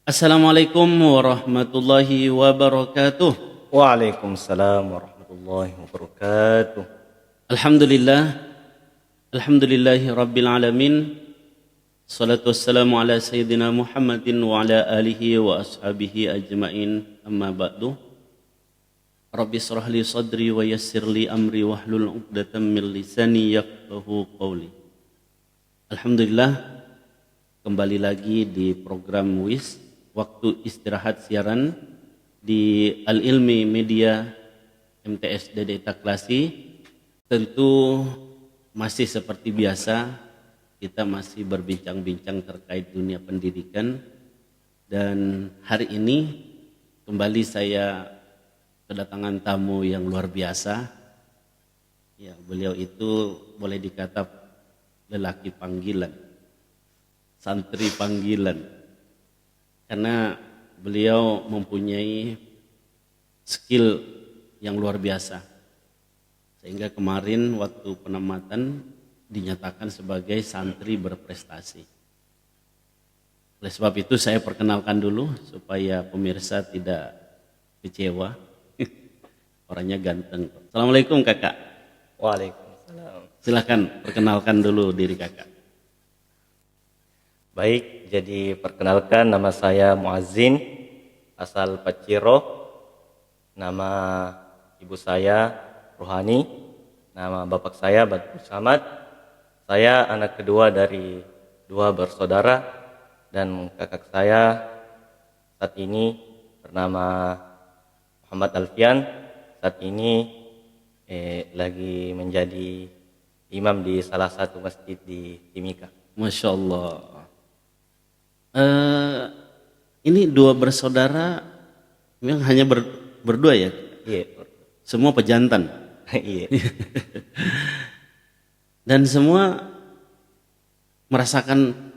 Assalamualaikum warahmatullahi wabarakatuh. Waalaikumsalam warahmatullahi wabarakatuh. Alhamdulillah, alhamdulillahi rabbil alamin. Salatu wassalamu ala sayyidina Muhammadin wa ala alihi wa ashabihi ajmain. Amma ba'du. Rabbi shrah li sadri wa yassir li amri wahlul 'uqdatam min lisani yafqahu qawli. Alhamdulillah, kembali lagi di program WIS, waktu istirahat siaran di Al-Ilmi Media MTS DD Taklasi. Tentu masih seperti biasa, kita masih berbincang-bincang terkait dunia pendidikan. Dan hari ini kembali saya kedatangan tamu yang luar biasa. Ya, beliau itu boleh dikata lelaki panggilan, santri panggilan. Karena beliau mempunyai skill yang luar biasa. Sehingga kemarin waktu penamatan dinyatakan sebagai santri berprestasi. Oleh sebab itu saya perkenalkan dulu supaya pemirsa tidak kecewa. Orangnya ganteng. Assalamualaikum kakak. Waalaikumsalam. Silahkan perkenalkan dulu diri kakak. Baik, jadi perkenalkan, nama saya Muazzin, asal Paciro. Nama ibu saya Rohani, nama bapak saya Badrul Samad. Saya anak kedua dari dua bersaudara, dan kakak saya saat ini bernama Muhammad Alfian. Saat ini lagi menjadi imam di salah satu masjid di Timika. Masya Allah. Ini dua bersaudara memang hanya berdua ya? Iya. Semua pejantan. Iya. Dan semua merasakan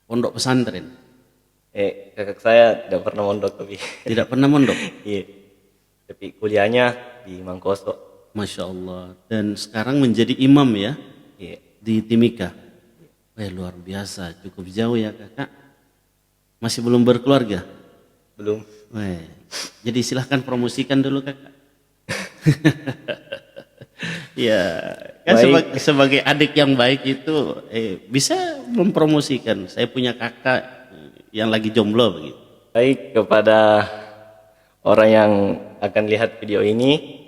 pondok pesantren. Kakak saya tidak pernah mondok tapi. Tidak pernah mondok. Iya. Tapi kuliahnya di Mangkoso. Masya Allah. Dan sekarang menjadi imam ya? Iya. Di Timika. Luar biasa, cukup jauh ya kakak. Masih belum berkeluarga? Belum. Jadi silahkan promosikan dulu kakak. Ya, kan sebagai adik yang baik itu bisa mempromosikan. Saya punya kakak yang lagi jomblo begitu. Baik, kepada orang yang akan lihat video ini,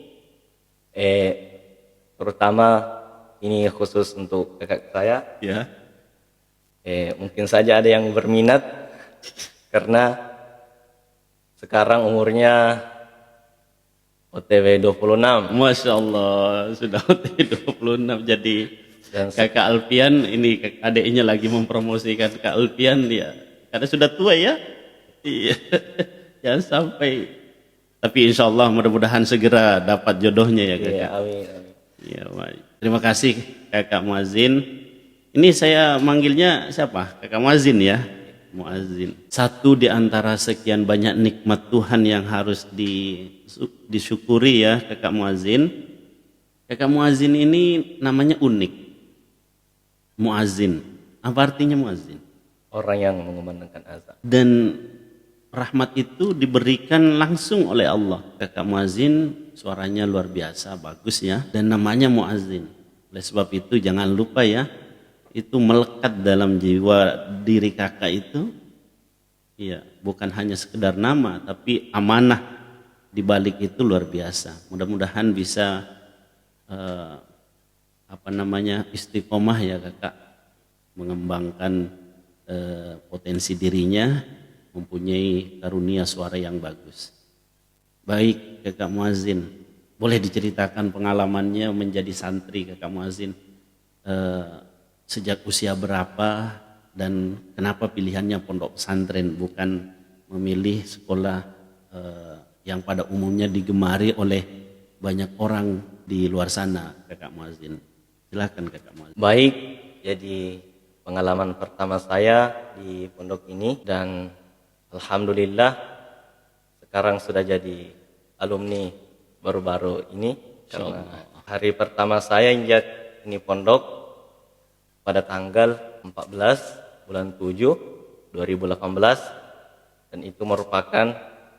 terutama ini khusus untuk kakak saya. Ya. Mungkin saja ada yang berminat karena sekarang umurnya OTW 26. Masya Allah, sudah OTW 26. Jadi dan kakak Alfian ini adiknya lagi mempromosikan Kak Alfian dia. Karena sudah tua ya. Iya. Jangan sampai. Tapi insya Allah mudah-mudahan segera dapat jodohnya ya kakak. Iya, amin. Ya, baik. Terima kasih kakak Muazzin. Ini saya manggilnya siapa? Kakak Muazzin ya? Muazzin. Satu di antara sekian banyak nikmat Tuhan yang harus disyukuri ya kakak Muazzin. Kakak Muazzin ini namanya unik. Muazzin. Apa artinya Muazzin? Orang yang mengumandangkan azan. Dan rahmat itu diberikan langsung oleh Allah. Kakak Muazzin suaranya luar biasa, bagus ya. Dan namanya Muazzin. Oleh sebab itu jangan lupa ya, itu melekat dalam jiwa diri kakak itu. Iya, bukan hanya sekedar nama, tapi amanah di balik itu luar biasa. Mudah-mudahan bisa istiqomah ya kakak, mengembangkan potensi dirinya, mempunyai karunia suara yang bagus. Baik kakak Muazzin, boleh diceritakan pengalamannya menjadi santri kakak Muazzin, sejak usia berapa dan kenapa pilihannya pondok pesantren bukan memilih sekolah yang pada umumnya digemari oleh banyak orang di luar sana kakak Muazzin. Silakan kakak Muazzin. Baik, jadi pengalaman pertama saya di pondok ini, dan alhamdulillah sekarang sudah jadi alumni baru-baru ini. Karena hari pertama saya injak ini pondok pada tanggal 14 bulan 7 2018 dan itu merupakan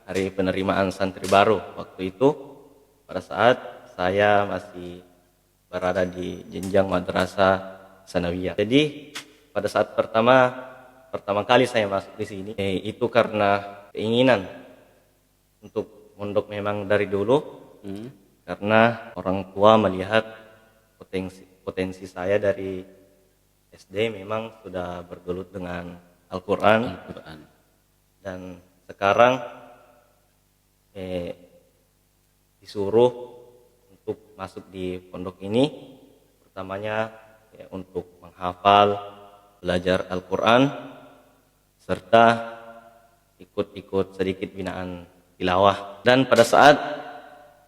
hari penerimaan santri baru. Waktu itu pada saat saya masih berada di jenjang madrasah sanawiyah. Jadi pada saat pertama kali saya masuk di sini, itu karena keinginan untuk mondok memang dari dulu, karena orang tua melihat potensi saya dari SD memang sudah bergelut dengan Al-Quran. Dan sekarang disuruh untuk masuk di pondok ini, pertamanya untuk menghafal, belajar Al-Quran, serta ikut sedikit binaan tilawah. Dan pada saat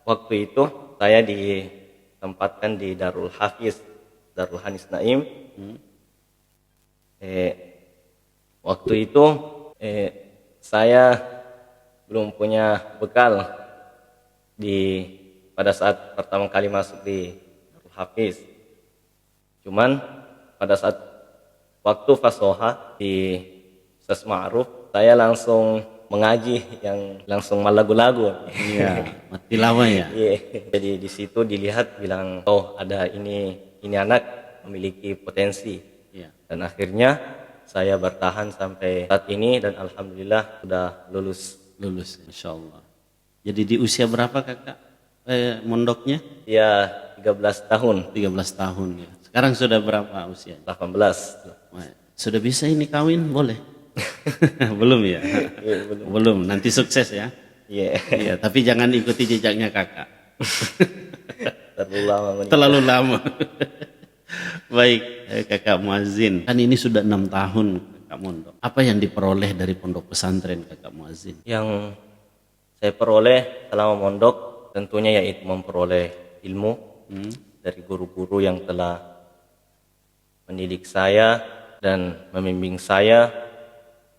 waktu itu saya ditempatkan di Darul Hafiz, Darul Hanis Naim. Waktu itu saya belum punya bekal pada saat pertama kali masuk di Darul Hafiz. Cuman pada saat waktu fasoha di Ustaz Ma'ruf, saya langsung mengaji yang langsung malagu-lagu. Iya, tilawah ya. Iya. Jadi di situ dilihat bilang, oh ada ini anak memiliki potensi. Iya. Dan akhirnya saya bertahan sampai saat ini dan alhamdulillah sudah lulus. Insya Allah. Jadi di usia berapa kakak mondoknya? Ya 13 tahun. 13 tahun ya. Sekarang sudah berapa usianya? 18. Wah, sudah bisa ini kawin? Boleh? Belum ya? Iya, Belum. Nanti sukses ya. Iya. Iya, tapi jangan ikuti jejaknya kakak. Terlalu lama menikah. Terlalu lama. Baik, kakak muazin. Kan ini sudah 6 tahun kakak mondok. Apa yang diperoleh dari pondok pesantren kakak muazin? Yang saya peroleh selama mondok tentunya yaitu memperoleh ilmu dari guru-guru yang telah mendidik saya dan membimbing saya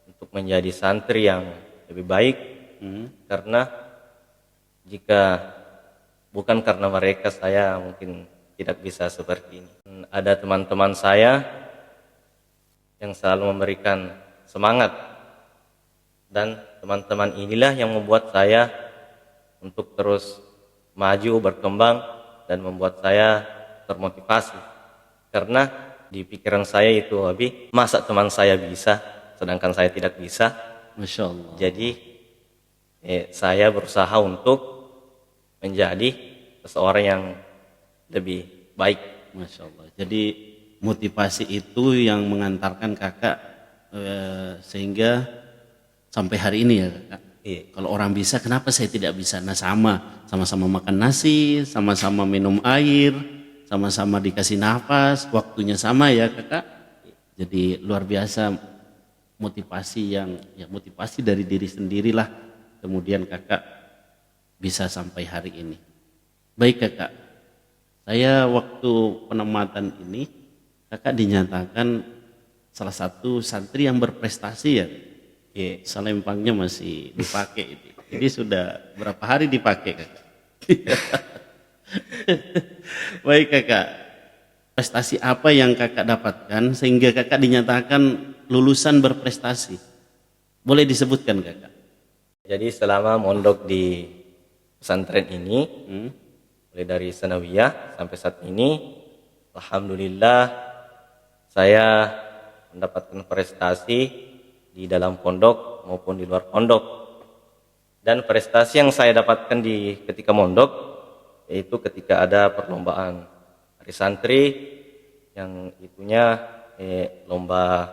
untuk menjadi santri yang lebih baik. Karena jika bukan karena mereka, saya mungkin tidak bisa seperti ini. Ada teman-teman saya yang selalu memberikan semangat, dan teman-teman inilah yang membuat saya untuk terus maju, berkembang, dan membuat saya termotivasi. Karena di pikiran saya itu, masa teman saya bisa sedangkan saya tidak bisa? Masya Allah. Jadi saya berusaha untuk menjadi seseorang yang lebih baik. Masya Allah. Jadi motivasi itu yang mengantarkan kakak sehingga sampai hari ini ya kakak. Iya. Kalau orang bisa, kenapa saya tidak bisa? Nah sama-sama makan nasi, sama-sama minum air, sama-sama dikasih nafas, waktunya sama ya kakak. Jadi luar biasa motivasi dari diri sendirilah. Kemudian kakak bisa sampai hari ini. Baik kakak, saya waktu penempatan ini kakak dinyatakan salah satu santri yang berprestasi ya. Selempangnya masih dipakai itu. Jadi sudah berapa hari dipakai kakak? Baik kakak, prestasi apa yang kakak dapatkan sehingga kakak dinyatakan lulusan berprestasi? Boleh disebutkan kakak? Jadi selama mondok di pesantren ini, mulai dari sanawiyah sampai saat ini, alhamdulillah saya mendapatkan prestasi di dalam pondok maupun di luar pondok. Dan prestasi yang saya dapatkan ketika mondok yaitu ketika ada perlombaan hari santri yang itunya lomba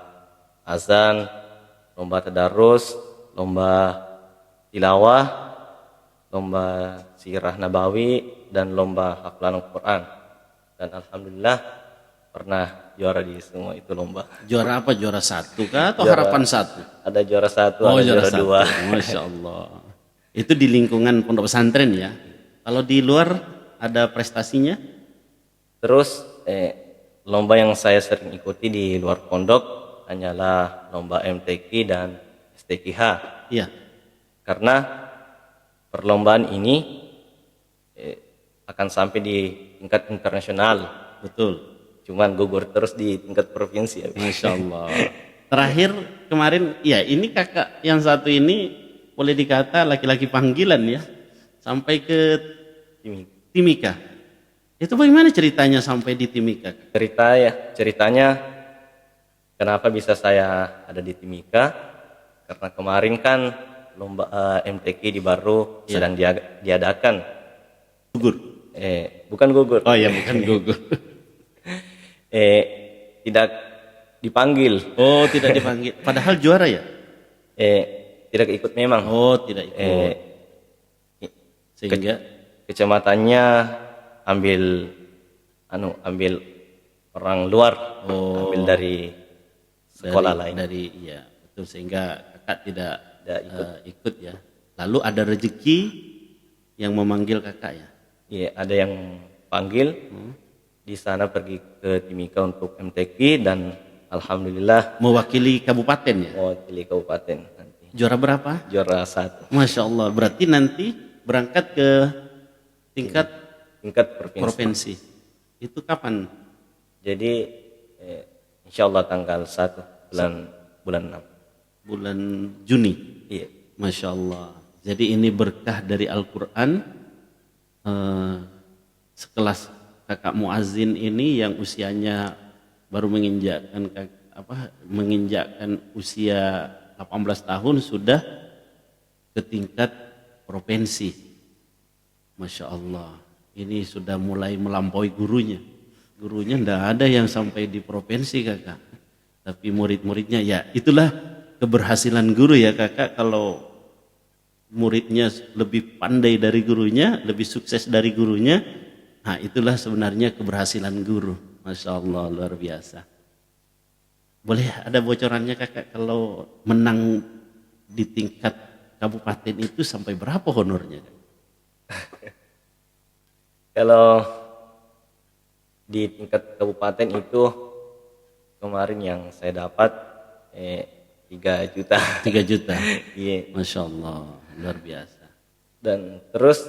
azan, lomba tadarus, lomba tilawah, lomba sirah nabawi, dan lomba hafalan Al-Quran. Dan alhamdulillah pernah juara di semua itu lomba. Juara apa? Juara 1 kah atau harapan 1? Ada juara 1, Oh, ada juara 2. Masya Allah. Itu di lingkungan pondok pesantren ya. Kalau di luar ada prestasinya? Terus lomba yang saya sering ikuti di luar pondok hanyalah lomba MTQ dan STQH. Iya. Karena perlombaan ini akan sampai di tingkat internasional. Betul. Cuman gugur terus di tingkat provinsi. Masya Allah. Terakhir kemarin, ya ini kakak yang satu ini boleh dikata laki-laki panggilan ya, sampai ke Timika. Itu bagaimana ceritanya sampai di Timika? Ceritanya kenapa bisa saya ada di Timika? Karena kemarin kan lomba MTQ di Baru sedang diadakan. Gugur. Bukan gugur. Oh ya, bukan gugur. Tidak dipanggil. Oh, tidak dipanggil. Padahal juara ya? Tidak ikut memang. Oh, tidak ikut. Sehingga kecamatannya ambil orang luar, ambil dari sekolah lain. Iya, betul, sehingga kakak tidak ikut ya. Lalu ada rezeki yang memanggil kakak ya? Iya, ada yang panggil. Di sana pergi ke Timika untuk MTQ dan alhamdulillah mewakili kabupaten ya? Mewakili kabupaten nanti. Juara berapa? Juara 1. Masya Allah, berarti nanti berangkat ke tingkat provinsi. Itu kapan? Jadi insya Allah tanggal 1 bulan 6. Bulan Juni? Iya. Masya Allah. Jadi ini berkah dari Al-Quran. Sekelas kakak Muazzin ini yang usianya baru menginjakkan usia 18 tahun sudah ke tingkat provinsi. Masya Allah, ini sudah mulai melampaui gurunya. Gurunya tidak ada yang sampai di provinsi kakak, tapi murid-muridnya ya itulah keberhasilan guru ya kakak. Kalau muridnya lebih pandai dari gurunya, lebih sukses dari gurunya, nah itulah sebenarnya keberhasilan guru. Masya Allah, luar biasa. Boleh ada bocorannya kakak, kalau menang di tingkat kabupaten itu sampai berapa honornya? Kalau di tingkat kabupaten itu kemarin yang saya dapat 3 juta. 3 juta. Iya. Masya Allah, luar biasa. Dan terus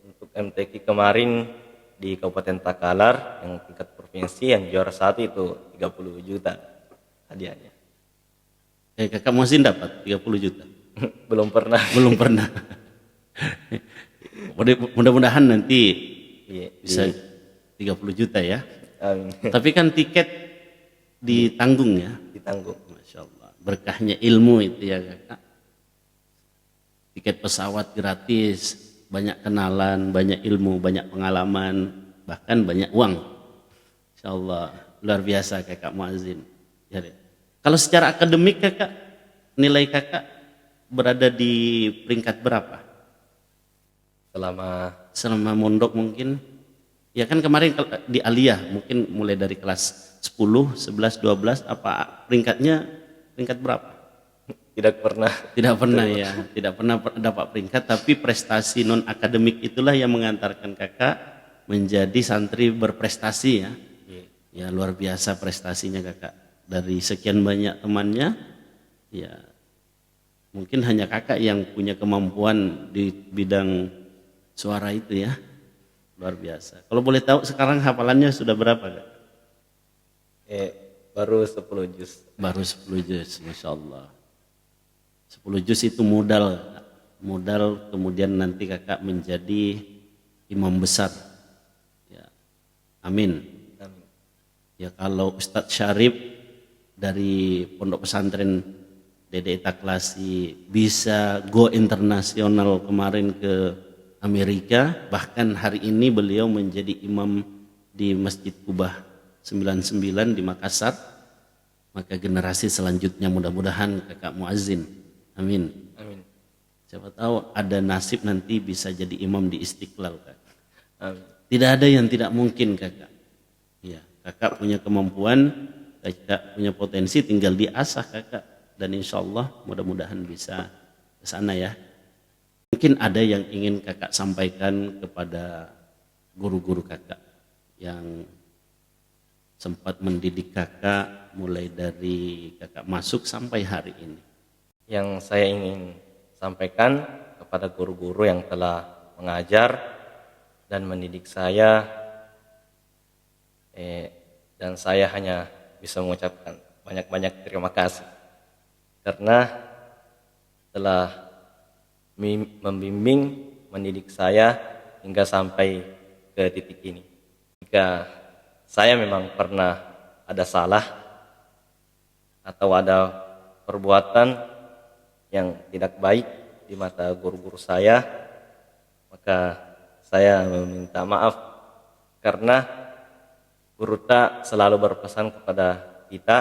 untuk MTQ kemarin di Kabupaten Takalar yang tingkat provinsi yang juara 1 itu 30 juta hadiahnya. Kakak Muazzin dapat 30 juta? Belum pernah. Belum pernah. Mudah-mudahan nanti bisa 30 juta ya. Amin. Tapi kan tiket ditanggung ya. Ditanggung. Masya Allah. Berkahnya ilmu itu ya kakak. Tiket pesawat gratis, banyak kenalan, banyak ilmu, banyak pengalaman, bahkan banyak uang. Insya Allah, luar biasa kakak Muazzin. Ya, kalau secara akademik kakak, nilai kakak berada di peringkat berapa? Selama mondok mungkin, ya kan kemarin di Aliyah mungkin mulai dari kelas 10, 11, 12, apa peringkat berapa? Tidak pernah Ya, tidak pernah dapat peringkat, tapi prestasi non akademik itulah yang mengantarkan kakak menjadi santri berprestasi ya. Ya luar biasa prestasinya kakak. Dari sekian banyak temannya, ya mungkin hanya kakak yang punya kemampuan di bidang suara itu ya. Luar biasa. Kalau boleh tahu sekarang hafalannya sudah berapa kak? Baru 10 juz. Baru 10 juz, Masya Allah. 10 juz itu modal kemudian nanti kakak menjadi imam besar ya. Amin. Ya kalau Ustadz Syarif dari Pondok Pesantren Dede Taklasi bisa go internasional kemarin ke Amerika, bahkan hari ini beliau menjadi imam di Masjid Kubah 99 di Makassar, maka generasi selanjutnya mudah-mudahan kakak Muazzin. Amin. Amin. Siapa tahu ada nasib nanti bisa jadi imam di Istiqlal kak. Amin. Tidak ada yang tidak mungkin kakak. Ya, kakak punya kemampuan, kakak punya potensi, tinggal diasah kakak. Dan insya Allah mudah-mudahan bisa ke sana ya. Mungkin ada yang ingin kakak sampaikan kepada guru-guru kakak yang sempat mendidik kakak mulai dari kakak masuk sampai hari ini. Yang saya ingin sampaikan kepada guru-guru yang telah mengajar dan mendidik saya, dan saya hanya bisa mengucapkan banyak-banyak terima kasih karena telah membimbing, mendidik saya hingga sampai ke titik ini. Jika saya memang pernah ada salah atau ada perbuatan yang tidak baik di mata guru-guru saya, maka saya meminta maaf karena guru tak selalu berpesan kepada kita,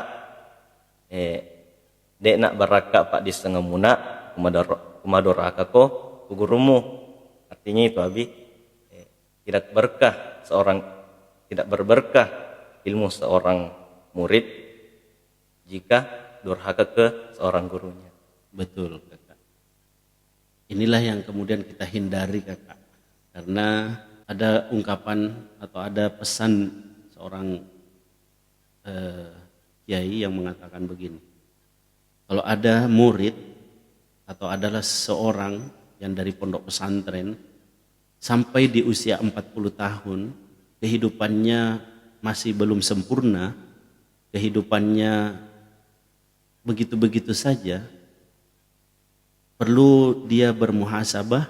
dek nak beraka pak di setengah muna kumadoraka ko gurumu. Artinya itu abi, tidak berberkah ilmu seorang murid jika durhaka ke seorang gurunya. Betul kakak. Inilah yang kemudian kita hindari kakak, karena ada ungkapan atau ada pesan seorang kiai yang mengatakan begini, kalau ada murid atau adalah seseorang yang dari pondok pesantren sampai di usia 40 tahun kehidupannya masih belum sempurna, kehidupannya begitu-begitu saja, perlu dia bermuhasabah,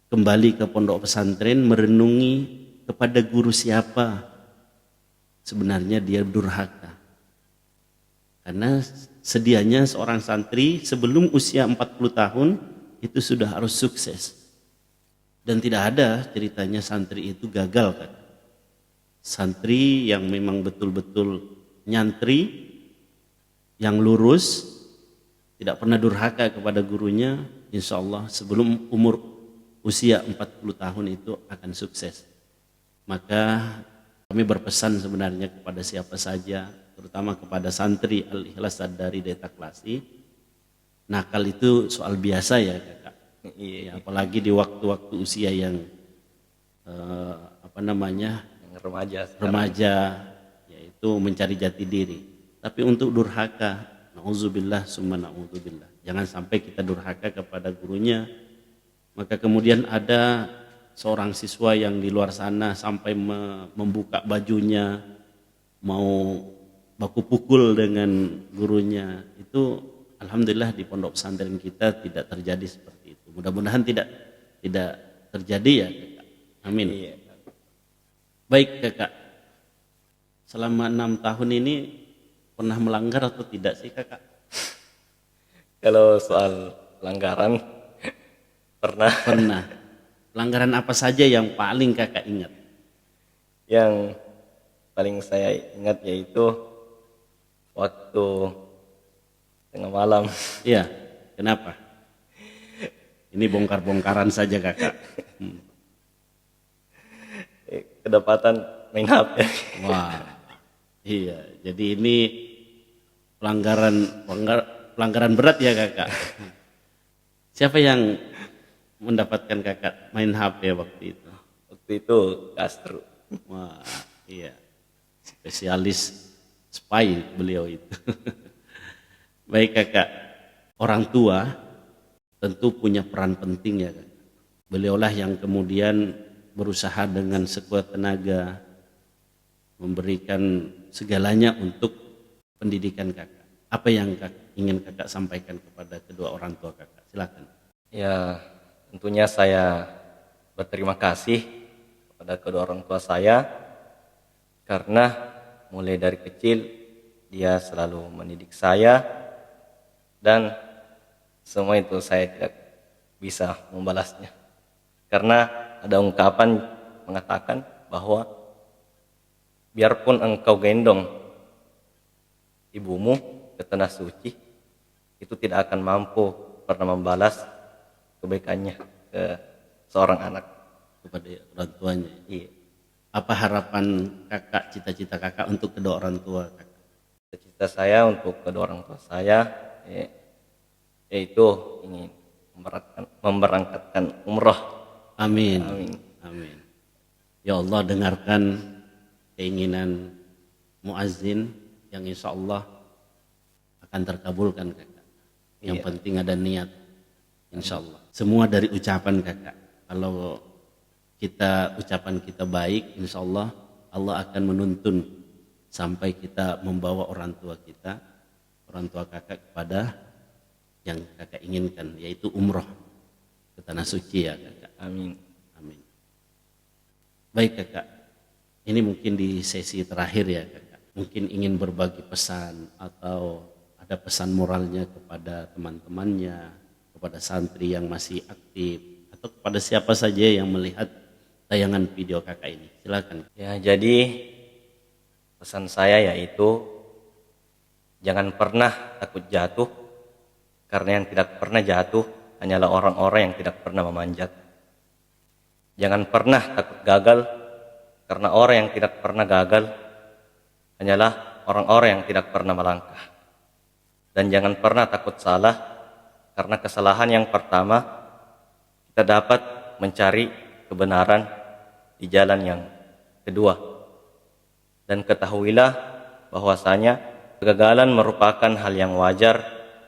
kembali ke pondok pesantren, merenungi kepada guru siapa sebenarnya dia durhaka. Karena sedianya seorang santri sebelum usia 40 tahun itu sudah harus sukses. Dan tidak ada ceritanya santri itu gagal kan. Santri yang memang betul-betul nyantri, yang lurus, tidak pernah durhaka kepada gurunya, insya Allah sebelum umur usia 40 tahun itu akan sukses. Maka kami berpesan sebenarnya kepada siapa saja, terutama kepada santri Al-Ikhlas dari Deta Klasi, nakal itu soal biasa ya kakak. Ya, apalagi di waktu-waktu usia yang remaja, yaitu mencari jati diri. Tapi untuk durhaka, na'udzubillah summa na'udzubillah, jangan sampai kita durhaka kepada gurunya. Maka kemudian ada seorang siswa yang di luar sana sampai membuka bajunya, mau baku pukul dengan gurunya. Itu alhamdulillah di pondok pesantren kita tidak terjadi seperti itu. Mudah-mudahan tidak terjadi ya kakak. Amin. Iya. Baik kakak, selama 6 tahun ini pernah melanggar atau tidak sih kakak? Kalau soal pelanggaran pernah. Pelanggaran apa saja yang paling kakak ingat? Yang paling saya ingat yaitu waktu tengah malam. Iya, kenapa? Ini bongkar-bongkaran saja kakak. Kedapatan main HP. Wah, iya. Jadi ini pelanggaran berat ya kakak. Siapa yang mendapatkan kakak main HP waktu itu? Waktu itu Castro. Wah, iya. Spesialis spy beliau itu. Baik kakak, orang tua tentu punya peran penting ya kakak. Beliaulah yang kemudian berusaha dengan sekuat tenaga memberikan segalanya untuk pendidikan kakak. Apa yang ingin kakak sampaikan kepada kedua orang tua kakak? Silakan. Ya, tentunya saya berterima kasih kepada kedua orang tua saya karena mulai dari kecil dia selalu mendidik saya dan semua itu saya tidak bisa membalasnya. Karena ada ungkapan mengatakan bahwa biarpun engkau gendong ibumu ke tanah suci, itu tidak akan mampu pernah membalas kebaikannya ke seorang anak. Kepada orang tuanya. Iya. Apa harapan kakak, cita-cita kakak untuk kedua orang tua kakak? Cita-cita saya untuk kedua orang tua saya yaitu ingin memberangkatkan umroh. Amin. Amin. Amin. Ya Allah, dengarkan keinginan muazzin yang insya Allah akan terkabulkan kakak. Yang penting ada niat, insya Allah. Semua dari ucapan kakak. Kalau ucapan kita baik, insya Allah Allah akan menuntun sampai kita membawa orang tua kita, orang tua kakak kepada yang kakak inginkan, yaitu umroh ke tanah suci ya kakak. Amin. Amin. Baik kakak, ini mungkin di sesi terakhir ya kakak, mungkin ingin berbagi pesan atau ada pesan moralnya kepada teman-temannya, kepada santri yang masih aktif, atau kepada siapa saja yang melihat tayangan video kakak ini. Silakan. Ya, jadi pesan saya yaitu jangan pernah takut jatuh, karena yang tidak pernah jatuh hanyalah orang-orang yang tidak pernah memanjat. Jangan pernah takut gagal, karena orang yang tidak pernah gagal hanyalah orang-orang yang tidak pernah melangkah. Dan jangan pernah takut salah, karena kesalahan yang pertama kita dapat mencari kebenaran di jalan yang kedua. Dan ketahuilah bahwasanya kegagalan merupakan hal yang wajar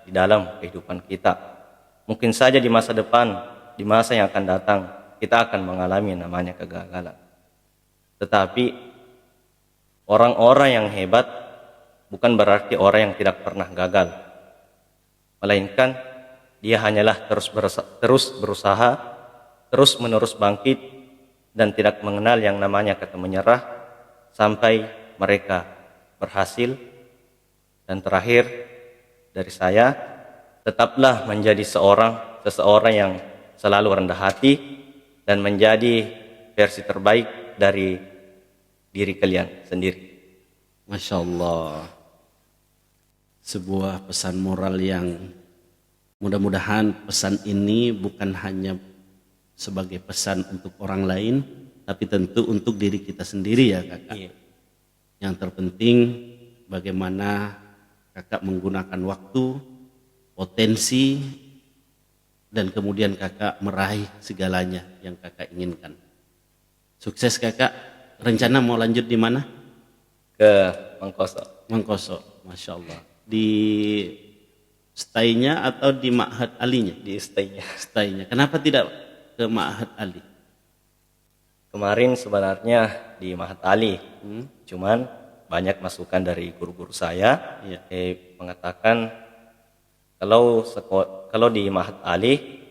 di dalam kehidupan kita. Mungkin saja di masa depan, di masa yang akan datang, kita akan mengalami namanya kegagalan. Tetapi orang-orang yang hebat bukan berarti orang yang tidak pernah gagal, melainkan dia hanyalah terus berusaha, terus menerus bangkit, dan tidak mengenal yang namanya kata menyerah sampai mereka berhasil. Dan terakhir dari saya, tetaplah menjadi seseorang yang selalu rendah hati dan menjadi versi terbaik dari diri kalian sendiri. Masya Allah, sebuah pesan moral yang mudah-mudahan pesan ini bukan hanya sebagai pesan untuk orang lain, tapi tentu untuk diri kita sendiri ya kakak. Iya. Yang terpenting bagaimana kakak menggunakan waktu, potensi, dan kemudian kakak meraih segalanya yang kakak inginkan. Sukses kakak. Rencana mau lanjut di mana? Ke Mangkoso. Mangkoso, Masya Allah. Di stay-nya atau di Ma'had Ali-nya? Di stay-nya. Stay-nya. Kenapa tidak ke Ma'had Ali? Kemarin sebenarnya di Ma'had Ali, cuman banyak masukan dari guru-guru saya, Iya. mengatakan kalau di Ma'had Ali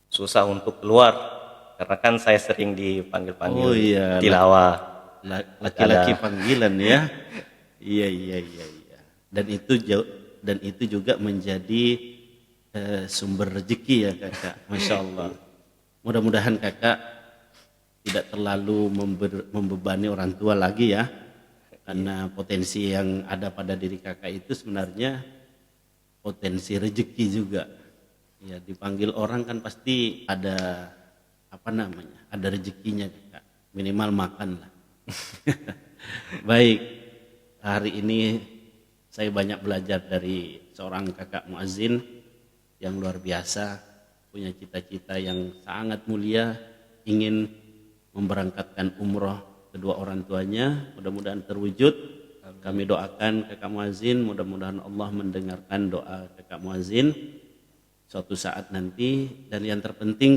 susah untuk keluar, karena kan saya sering dipanggil-panggil Oh iya, tilawah. laki-laki panggilan ya. Iya. Dan itu juga menjadi sumber rezeki ya kakak. Masya Allah. Mudah-mudahan kakak tidak terlalu membebani orang tua lagi ya. Karena potensi yang ada pada diri kakak itu sebenarnya potensi rezeki juga. Ya, dipanggil orang kan pasti ada ada rezekinya kakak. Minimal makan lah. Baik, hari ini saya banyak belajar dari seorang kakak muazzin yang luar biasa, punya cita-cita yang sangat mulia, ingin memberangkatkan umroh kedua orang tuanya. Mudah-mudahan terwujud. Kami doakan kakak muazzin, mudah-mudahan Allah mendengarkan doa kakak muazzin suatu saat nanti. Dan yang terpenting,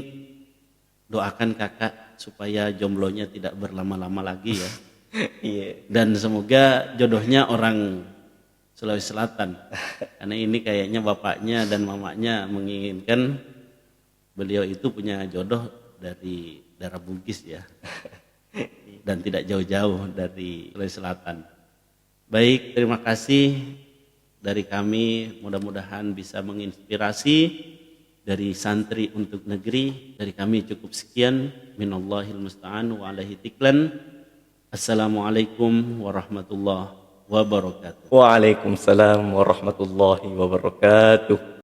doakan kakak supaya jomblonya tidak berlama-lama lagi ya. Iya. Dan semoga jodohnya orang Sulawesi Selatan. Karena ini kayaknya bapaknya dan mamanya menginginkan beliau itu punya jodoh dari daerah Bugis ya. Dan tidak jauh-jauh dari Sulawesi Selatan. Baik, terima kasih dari kami. Mudah-mudahan bisa menginspirasi dari santri untuk negeri. Dari kami cukup sekian. Minallahil musta'an wa alaihi tiklan. Assalamualaikum warahmatullahi wabarakatuh. Waalaikumsalam warahmatullahi wabarakatuh.